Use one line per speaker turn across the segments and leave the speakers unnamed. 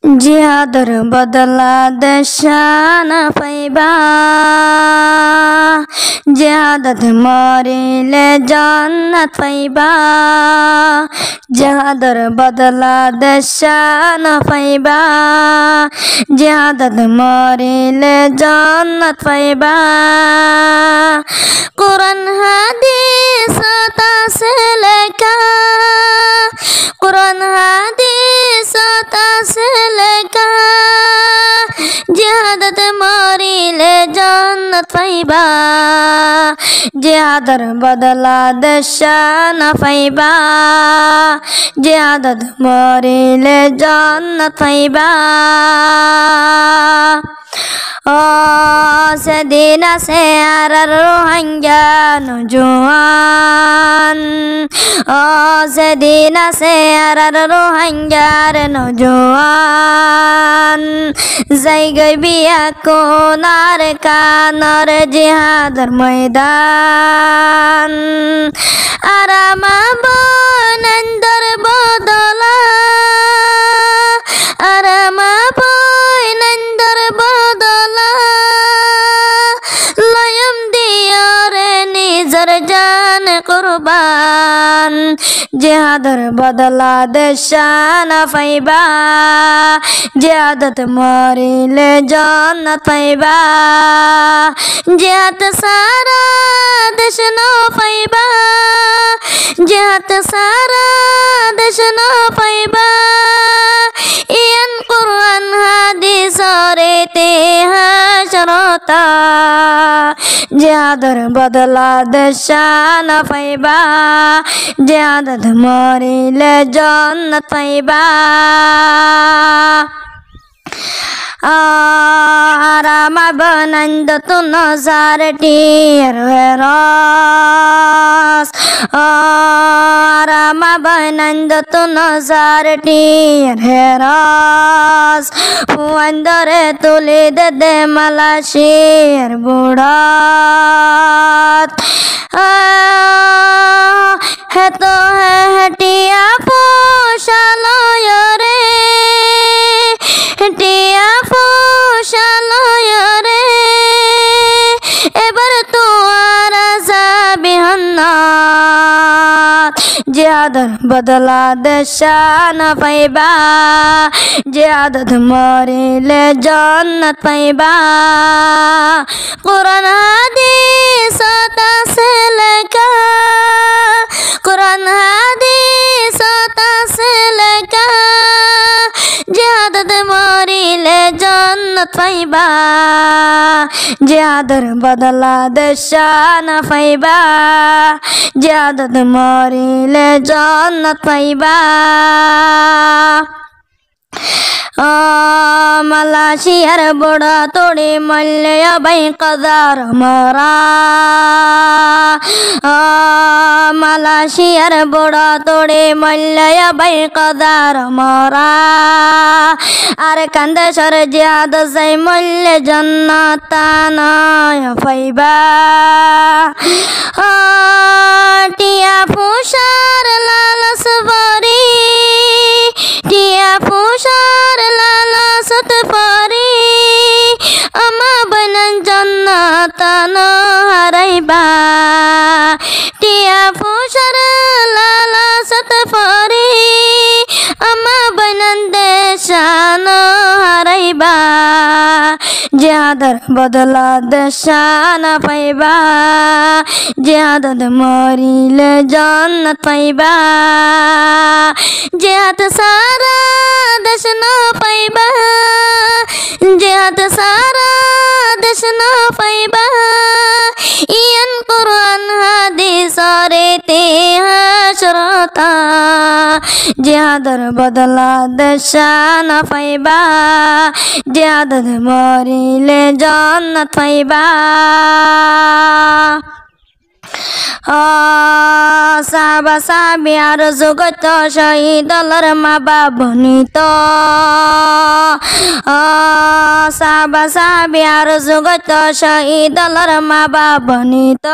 जिहादर बदला दशान पाइबा जिहादत मरिले जन्नत पाइबा जिहादर बदला दशान पाइबा जिहादत मरिले जन्नत पाइबा कुरान हादिस से लेका कुरान हादिस से लेका जिहादत मरिले जन्नत पाइबा जिहादर बदला दशान पाइबा जिहादत मरिले जन्नत पाइबा sedina searar Rohingya nojuan sedina searar Rohingya nojuan jaigai biya konar kanar jihadar maidan arama bonandar bodola arama bonandar bodola layam diyare nizar jaan qurban jihadar badala deshan paiba jihadat marile jannat paiba jihad sara deshno paiba jihad sara deshno paiba ian Quran hadis orete hasrata jihadar badala deshan paiba jihadat marile jannat paiba arama banand tu nazar tir heras arama banand tu nazar tir heras andare tuli de malashir budat है तो है हटिया पोशालय रे हटिया पोशालय रे एबर तो आराजा बिहन्नात जिहादर बदला दशान पाइबा जिहादत मरिले जन्नत पाइबा कुरान हादिस से लेका कुरान हादिस से लेका जिहादत मरिले जन्नत पाइबा जिहादर बदला दशान पाइबा जिहादत मरिले जन्नत पाइबा मलाशियर बुढ़ा तोड़ी मल्य भाई कदार मरा मलाशियर बुढ़ा तोड़ी मल्य भाई कदार मरा अरे कंदेश्वर जिहाद से मल्य जन्नताना पाइबा टिया फुशार लालस बरी टिया फुशार लालसत परी अमा बनन जन्नतन हराइबा टिया फुशार लालसत परी अमा बनन देशान हराइबा जिहादर बदला दशान पाइबा जिहादत मरिले जन्नत पाइबा जिहाद सारा दशन पाइबा जिहाद सारा दशन पाइबा इयन कुरान हादिस रेते हशरता जिहादर बदला दशान पाइबा जिहादत मरिले जन्नत पाइबा সাহাবা সাহাবী আর জগত শহীদ আল্লাহর মা বাবা নিত সাহাবা সাহাবী আর জগত শহীদ আল্লাহর মা বাবা নিত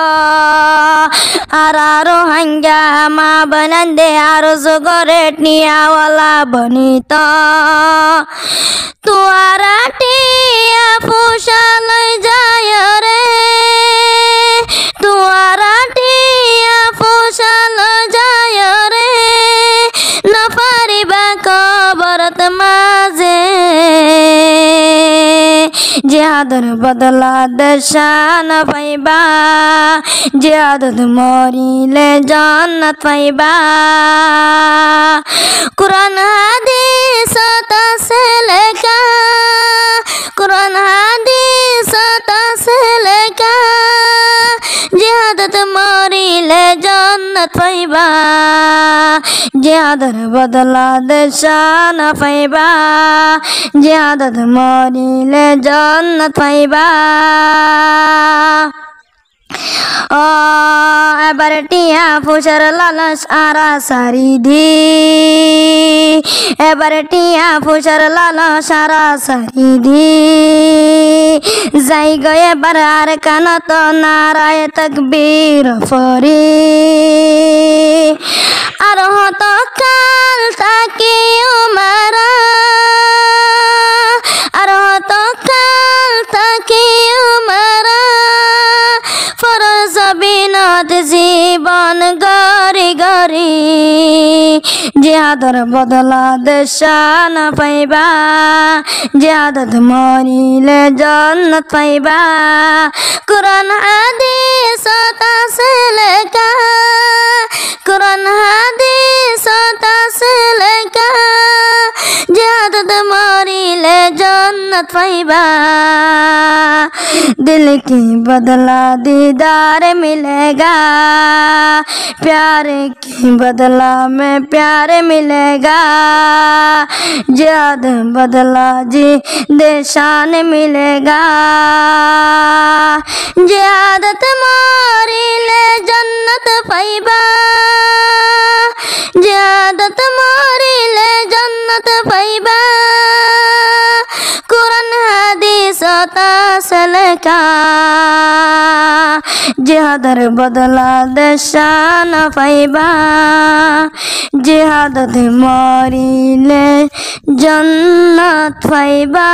আর রোহিঙ্গা মা বনন্দে আর জগরেট নিয়াওয়ালা বনিত তুয়ারা টিয়া পোষাল যায় রে তুয়ারা টিয়া পোষাল যায় রে না পারিবা কবরত মাঝে জিহাদর বদলা দর্শন পাইবা জিহাদত মরিলে জান্নাত পাইবা কুরআন হাদিস তাসে লেখা কুরআন হাদিস তাসে লেখা জিহাদত মরিলে জান্নাত পাইবা জিহাদর বদলা দর্শন পাইবা জিহাদত মরিলে জান্নাত পাইবা এবার টিয়া ফুসার লালস আরা সারি দি এবার টিয়া ফুসার লালস আরা সারি দি যাই গো এবার আর কানত নারায় তাকবীর ফরি আর হত কাল তাকি উমারা আর হত কাল তাকি উমারা ফরজ বিনত জীবন গরি গরি জিহাদর বদলা দর্শন পাইবা জিহাদত মরিলে জান্নাত পাইবা কুরআন হাদিস তাসে লেখা কুরআন হাদিস তাসে লেখা জিহাদত মরিলে জান্নাত পাইবা दिल की बदला दीदार मिलेगा प्यार की बदला में प्यार मिलेगा जिहाद बदला जी देशान मिलेगा जिहादत मारिले जन्नत पाइबा जिहादत मारिले जन्नत पाइबा कुरान हादिस तासे লেখা জিহাদর বদলা দর্শন পাইবা জিহাদত মরিলে জান্নাত পাইবা।